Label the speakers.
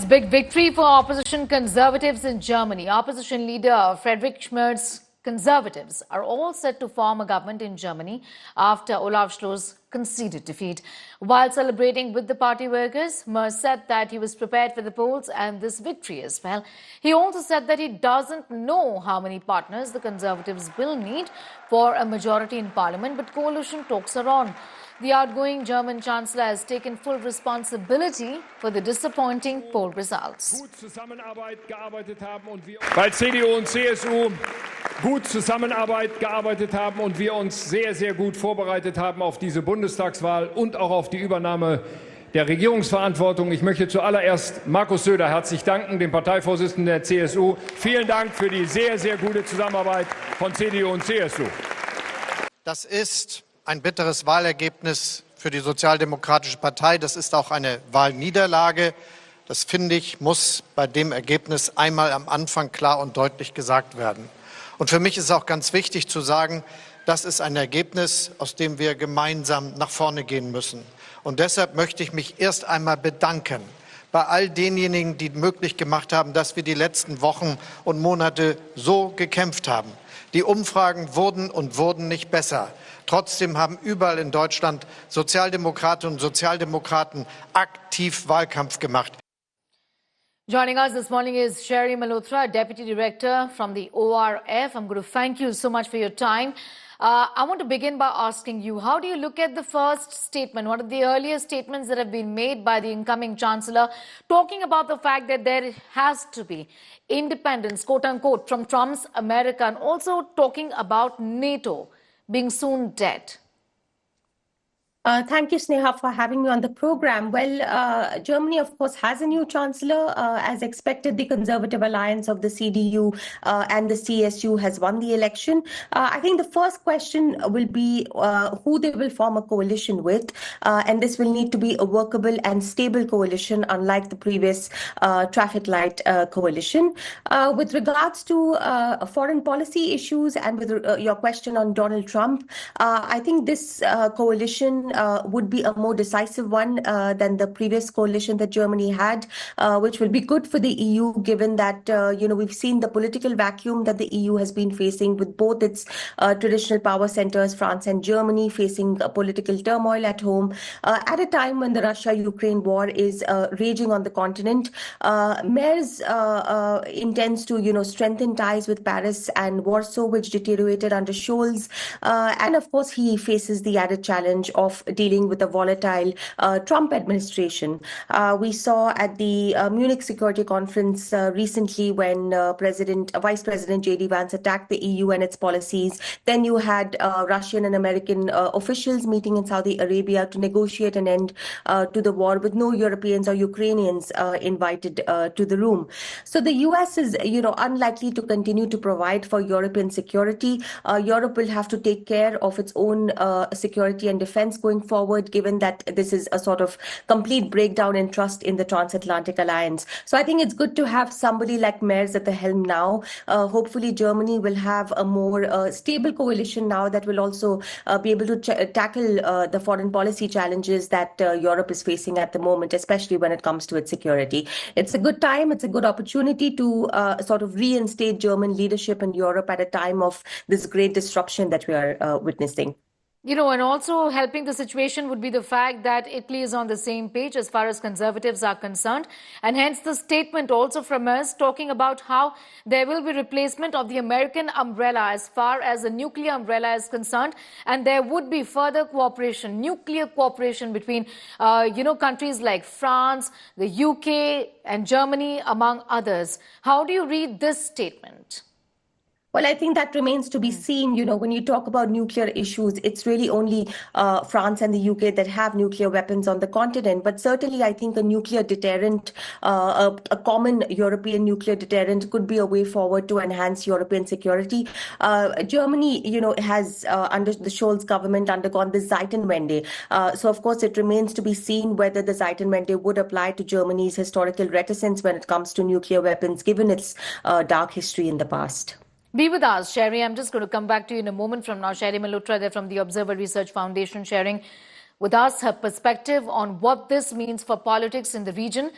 Speaker 1: It's big victory for opposition conservatives in Germany. Opposition leader Friedrich Merz conservatives are all set to form a government in Germany after Olaf Scholz conceded defeat. While celebrating with the party workers, Merz said that he was prepared for the polls and this victory as well. He also said that he doesn't know how many partners the conservatives will need for a majority in parliament, but coalition talks are on. The outgoing German Chancellor has taken full responsibility for the disappointing poll results.
Speaker 2: Weil CDU und CSU gut zusammengearbeitet haben und wir uns sehr, sehr gut vorbereitet haben auf diese Bundestagswahl und auch auf die Übernahme der Regierungsverantwortung. Ich möchte zuallererst Markus Söder herzlich danken, dem Parteivorsitzenden der CSU. Vielen Dank für die sehr, sehr gute Zusammenarbeit von CDU und CSU.
Speaker 3: Das ist ein bitteres Wahlergebnis für die Sozialdemokratische Partei. Das ist auch eine Wahlniederlage. Das, finde ich, muss bei dem Ergebnis einmal am Anfang klar und deutlich gesagt werden. Und für mich ist auch ganz wichtig zu sagen, das ist ein Ergebnis, aus dem wir gemeinsam nach vorne gehen müssen. Und deshalb möchte ich mich erst einmal bedanken bei all denjenigen, die möglich gemacht haben, dass wir die letzten Wochen und Monate so gekämpft haben. Die Umfragen wurden nicht besser. Trotzdem haben überall in Deutschland Sozialdemokratinnen und Sozialdemokraten aktiv Wahlkampf gemacht.
Speaker 1: Joining us this morning is Sherry Malhotra, Deputy Director from the ORF. I'm going to thank you so much for your time. I want to begin by asking you, how do you look at the first statement, one of the earlier statements that have been made by the incoming Chancellor, talking about the fact that there has to be independence, quote unquote, from Trump's America, and also talking about NATO being soon dead?
Speaker 4: Thank you, Sneha, for having me on the program. Well, Germany, of course, has a new chancellor. As expected, the Conservative Alliance of the CDU and the CSU has won the election. I think the first question will be who they will form a coalition with. And this will need to be a workable and stable coalition, unlike the previous traffic light coalition. With regards to foreign policy issues and with your question on Donald Trump, I think this coalition would be a more decisive one than the previous coalition that Germany had, which will be good for the EU, given that, we've seen the political vacuum that the EU has been facing with both its traditional power centers, France and Germany, facing political turmoil at home at a time when the Russia-Ukraine war is raging on the continent. Merz intends to, strengthen ties with Paris and Warsaw, which deteriorated under Scholz. And of course, he faces the added challenge of dealing with a volatile Trump administration. We saw at the Munich Security Conference recently when Vice President J.D. Vance attacked the EU and its policies. Then you had Russian and American officials meeting in Saudi Arabia to negotiate an end to the war with no Europeans or Ukrainians invited to the room. So the US is, unlikely to continue to provide for European security. Europe will have to take care of its own security and defense going forward, given that this is a sort of complete breakdown in trust in the transatlantic alliance. So I think it's good to have somebody like Merz at the helm now. Hopefully Germany will have a more stable coalition now that will also be able to tackle the foreign policy challenges that Europe is facing at the moment, especially when it comes to its security. It's a good time, it's a good opportunity to sort of reinstate German leadership in Europe at a time of this great disruption that we are witnessing.
Speaker 1: And also helping the situation would be the fact that Italy is on the same page as far as conservatives are concerned. And hence the statement also from us talking about how there will be replacement of the American umbrella as far as the nuclear umbrella is concerned. And there would be further cooperation, nuclear cooperation between, countries like France, the UK and Germany, among others. How do you read this statement?
Speaker 4: Well, I think that remains to be seen. When you talk about nuclear issues, it's really only France and the UK that have nuclear weapons on the continent. But certainly, I think a nuclear deterrent, a common European nuclear deterrent could be a way forward to enhance European security. Germany, has, under the Scholz government, undergone the Zeitenwende. So, of course, it remains to be seen whether the Zeitenwende would apply to Germany's historical reticence when it comes to nuclear weapons, given its dark history in the past.
Speaker 1: Be with us, Sherry. I'm just going to come back to you in a moment from now. Sherry Malhotra there from the Observer Research Foundation, sharing with us her perspective on what this means for politics in the region.